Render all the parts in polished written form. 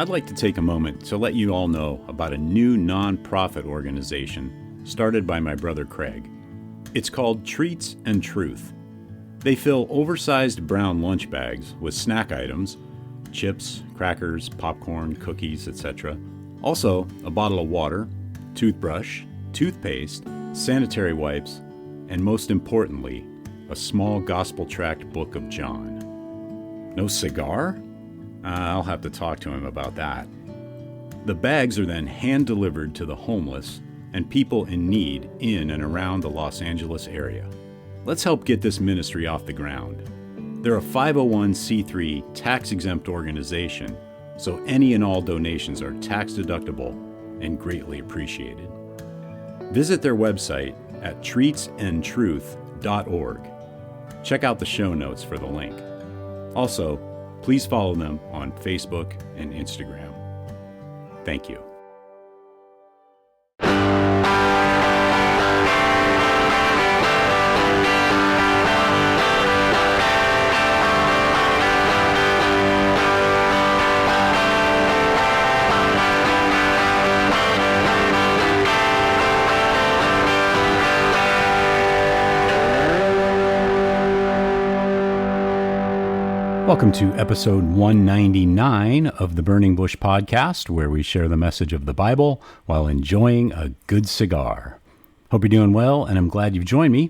I'd like to take a moment to let you all know about a new non-profit organization started by my brother Craig. It's called Treats and Truth. They fill oversized brown lunch bags with snack items, chips, crackers, popcorn, cookies, etc. Also, a bottle of water, toothbrush, toothpaste, sanitary wipes, and most importantly, a small gospel-tract book of John. No cigar? I'll have to talk to him about that. The bags are then hand-delivered to the homeless and people in need in and around the Los Angeles area. Let's help get this ministry off the ground. They're a 501c3 tax-exempt organization, so any and all donations are tax-deductible and greatly appreciated. Visit their website at treatsandtruth.org. Check out the show notes for the link. Also, please follow them on Facebook and Instagram. Thank you. Welcome to episode 199 of the Burning Bush Podcast, where we share the message of the Bible while enjoying a good cigar. Hope you're doing well, and I'm glad you've joined me.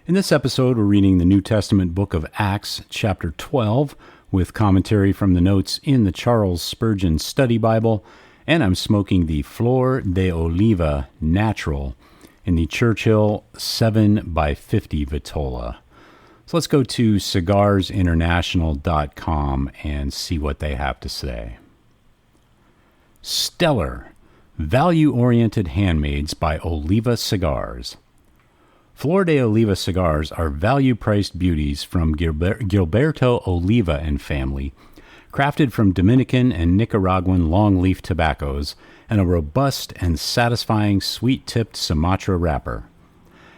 In this episode, we're reading the New Testament book of Acts, chapter 12, with commentary from the notes in the Charles Spurgeon Study Bible, and I'm smoking the Flor De Oliva Natural in the Churchill 7x50 Vitola. So let's go to cigarsinternational.com and see what they have to say. Stellar, value-oriented handmaids by Oliva Cigars. Flor De Oliva cigars are value-priced beauties from Gilberto Oliva and family, crafted from Dominican and Nicaraguan longleaf tobaccos and a robust and satisfying sweet-tipped Sumatra wrapper.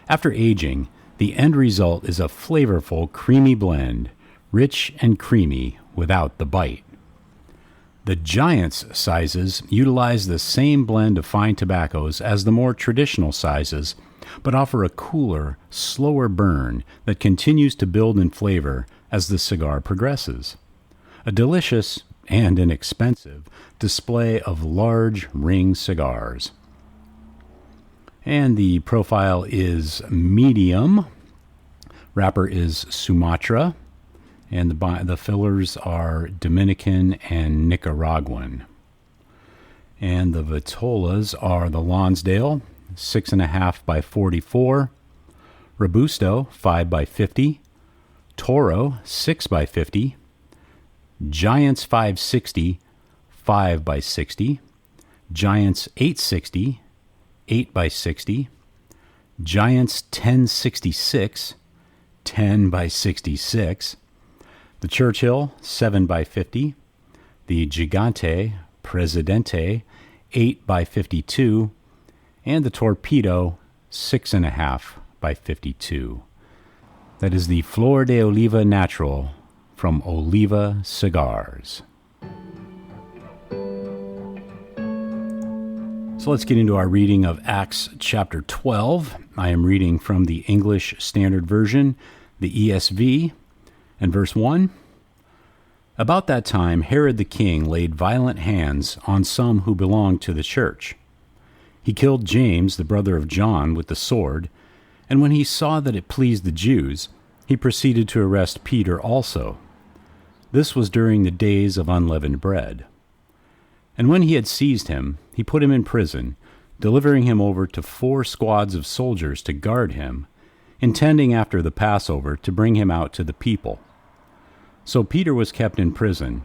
After aging, the end result is a flavorful, creamy blend, rich and creamy without the bite. The Giants sizes utilize the same blend of fine tobaccos as the more traditional sizes, but offer a cooler, slower burn that continues to build in flavor as the cigar progresses. A delicious and inexpensive display of large ring cigars. And the profile is medium. Wrapper is Sumatra, and the fillers are Dominican and Nicaraguan. And the Vitolas are the Lonsdale, 6.5 by 44, Robusto, 5 by 50, Toro, 6 by 50, Giants 560, 5 by 60, Giants 860, 8 by 60, Giants 1066, 10 by 66, the Churchill 7 by 50, the Gigante Presidente 8 by 52, and the Torpedo 6.5 by 52. That is the Flor de Oliva Natural from Oliva Cigars. So let's get into our reading of Acts chapter 12. I am reading from the English Standard Version, the ESV, and verse 1. About that time, Herod the king laid violent hands on some who belonged to the church. He killed James, the brother of John, with the sword, and when he saw that it pleased the Jews, he proceeded to arrest Peter also. This was during the days of unleavened bread. And when he had seized him, he put him in prison, delivering him over to 4 squads of soldiers to guard him, intending after the Passover to bring him out to the people. So Peter was kept in prison,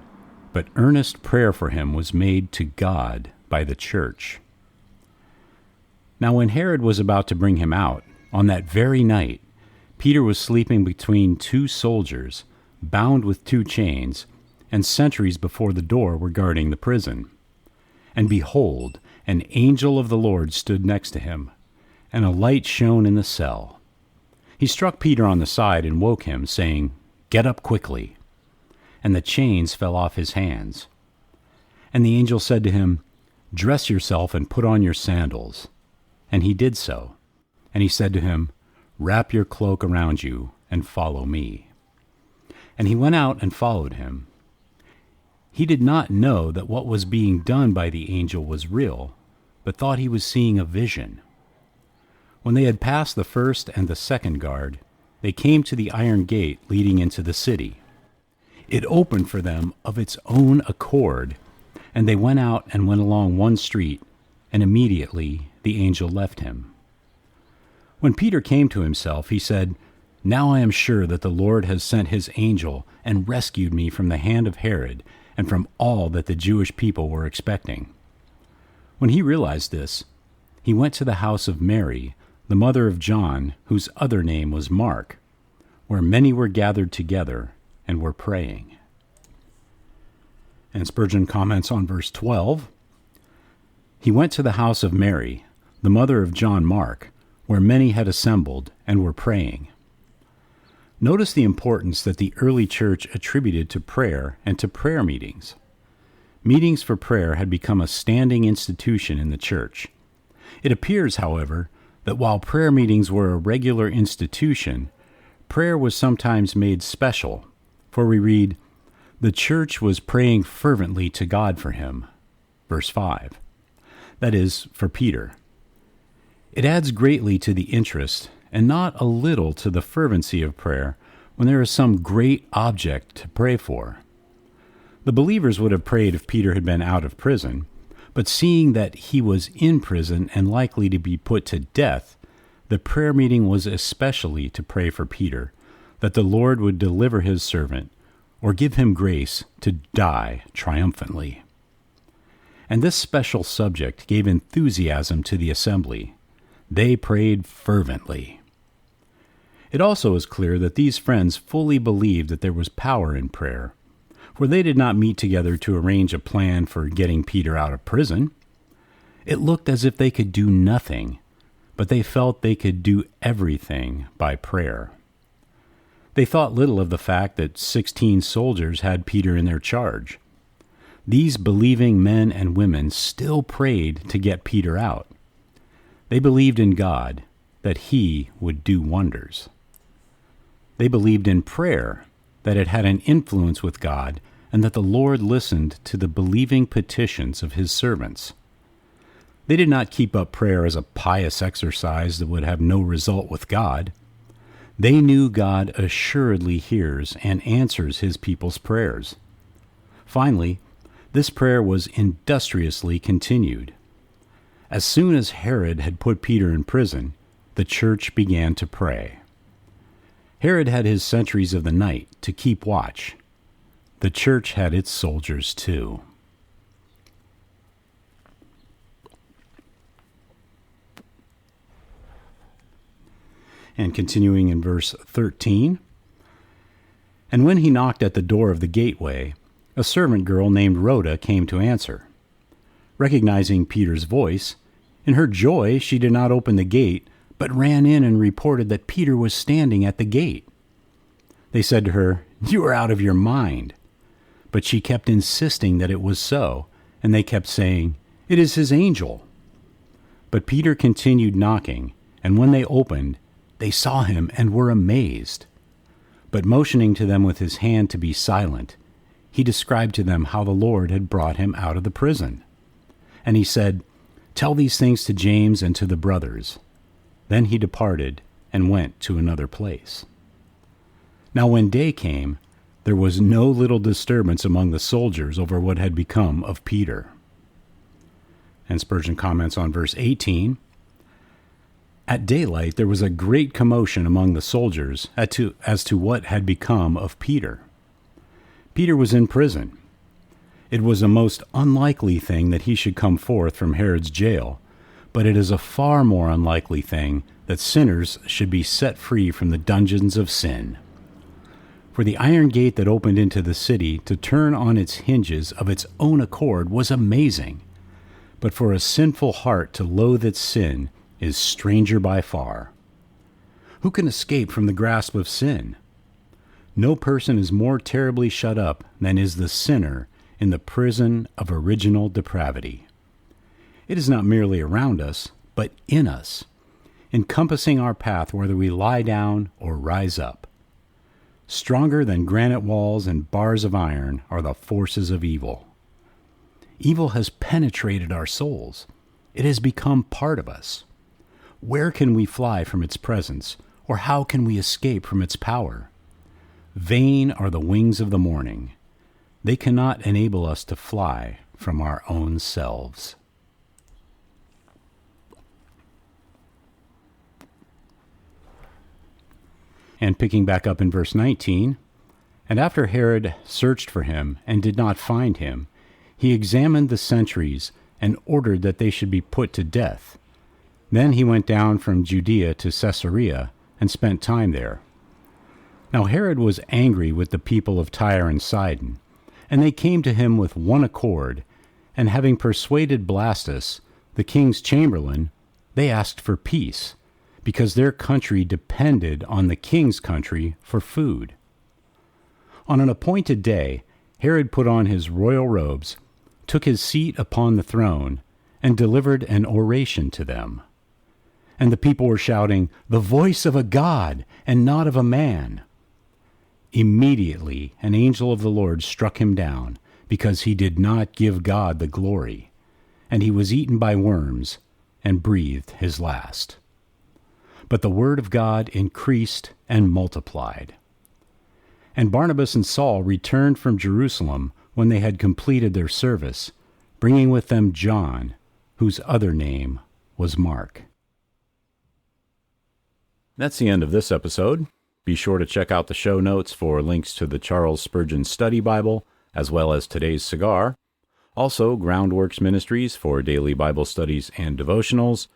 but earnest prayer for him was made to God by the church. Now when Herod was about to bring him out, on that very night, Peter was sleeping between 2 soldiers, bound with 2 chains, and sentries before the door were guarding the prison. And behold, an angel of the Lord stood next to him, and a light shone in the cell. He struck Peter on the side and woke him, saying, "Get up quickly." And the chains fell off his hands. And the angel said to him, "Dress yourself and put on your sandals." And he did so. And he said to him, "Wrap your cloak around you and follow me." And he went out and followed him. He did not know that what was being done by the angel was real, but thought he was seeing a vision. When they had passed the first and the second guard, they came to the iron gate leading into the city. It opened for them of its own accord, and they went out and went along one street, and immediately the angel left him. When Peter came to himself, he said, "Now I am sure that the Lord has sent his angel and rescued me from the hand of Herod and from all that the Jewish people were expecting." When he realized this, he went to the house of Mary, the mother of John, whose other name was Mark, where many were gathered together and were praying. And Spurgeon comments on verse 12. He went to the house of Mary, the mother of John Mark, where many had assembled and were praying. Notice the importance that the early church attributed to prayer and to prayer meetings. Meetings for prayer had become a standing institution in the church. It appears, however, that while prayer meetings were a regular institution, prayer was sometimes made special, for we read, "The church was praying fervently to God for him." Verse 5. That is, for Peter. It adds greatly to the interest, and not a little to the fervency of prayer, when there is some great object to pray for. The believers would have prayed if Peter had been out of prison, but seeing that he was in prison and likely to be put to death, the prayer meeting was especially to pray for Peter, that the Lord would deliver his servant, or give him grace to die triumphantly. And this special subject gave enthusiasm to the assembly. They prayed fervently. It also is clear that these friends fully believed that there was power in prayer, for they did not meet together to arrange a plan for getting Peter out of prison. It looked as if they could do nothing, but they felt they could do everything by prayer. They thought little of the fact that 16 soldiers had Peter in their charge. These believing men and women still prayed to get Peter out. They believed in God, that he would do wonders. They believed in prayer, that it had an influence with God, and that the Lord listened to the believing petitions of his servants. They did not keep up prayer as a pious exercise that would have no result with God. They knew God assuredly hears and answers his people's prayers. Finally, this prayer was industriously continued. As soon as Herod had put Peter in prison, the church began to pray. Herod had his sentries of the night to keep watch. The church had its soldiers too. And continuing in verse 13, "And when he knocked at the door of the gateway, a servant girl named Rhoda came to answer. Recognizing Peter's voice, in her joy she did not open the gate, but ran in and reported that Peter was standing at the gate. They said to her, 'You are out of your mind.' But she kept insisting that it was so, and they kept saying, 'It is his angel.' But Peter continued knocking, and when they opened, they saw him and were amazed. But motioning to them with his hand to be silent, he described to them how the Lord had brought him out of the prison. And he said, 'Tell these things to James and to the brothers.' Then he departed and went to another place. Now when day came, there was no little disturbance among the soldiers over what had become of Peter." And Spurgeon comments on verse 18, "At daylight there was a great commotion among the soldiers as to what had become of Peter." Peter was in prison. It was a most unlikely thing that he should come forth from Herod's jail, but it is a far more unlikely thing that sinners should be set free from the dungeons of sin. For the iron gate that opened into the city to turn on its hinges of its own accord was amazing, but for a sinful heart to loathe its sin is stranger by far. Who can escape from the grasp of sin? No person is more terribly shut up than is the sinner in the prison of original depravity. It is not merely around us, but in us, encompassing our path whether we lie down or rise up. Stronger than granite walls and bars of iron are the forces of evil. Evil has penetrated our souls. It has become part of us. Where can we fly from its presence, or how can we escape from its power? Vain are the wings of the morning. They cannot enable us to fly from our own selves. And picking back up in verse 19, and after Herod searched for him and did not find him, he examined the sentries and ordered that they should be put to death. Then he went down from Judea to Caesarea and spent time there. Now Herod was angry with the people of Tyre and Sidon, and they came to him with one accord, and having persuaded Blastus, the king's chamberlain, they asked for peace, because their country depended on the king's country for food. On an appointed day, Herod put on his royal robes, took his seat upon the throne, and delivered an oration to them. And the people were shouting, "The voice of a God, and not of a man." Immediately an angel of the Lord struck him down, because he did not give God the glory, and he was eaten by worms, and breathed his last. But the word of God increased and multiplied. And Barnabas and Saul returned from Jerusalem when they had completed their service, bringing with them John, whose other name was Mark. That's the end of this episode. Be sure to check out the show notes for links to the Charles Spurgeon Study Bible, as well as today's cigar. Also, Groundworks Ministries for daily Bible studies and devotionals,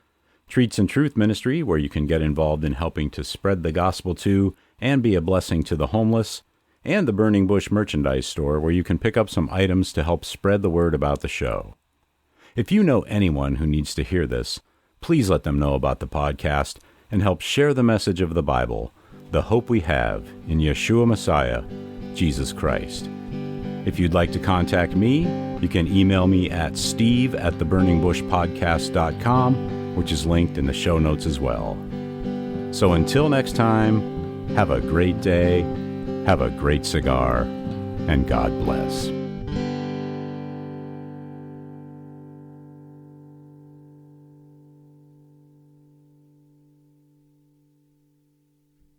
Treats and Truth Ministry, where you can get involved in helping to spread the gospel to and be a blessing to the homeless, and the Burning Bush Merchandise Store, where you can pick up some items to help spread the word about the show. If you know anyone who needs to hear this, please let them know about the podcast and help share the message of the Bible, the hope we have in Yeshua Messiah, Jesus Christ. If you'd like to contact me, you can email me at steve@theburningbushpodcast.com, which is linked in the show notes as well. So until next time, have a great day, have a great cigar, and God bless.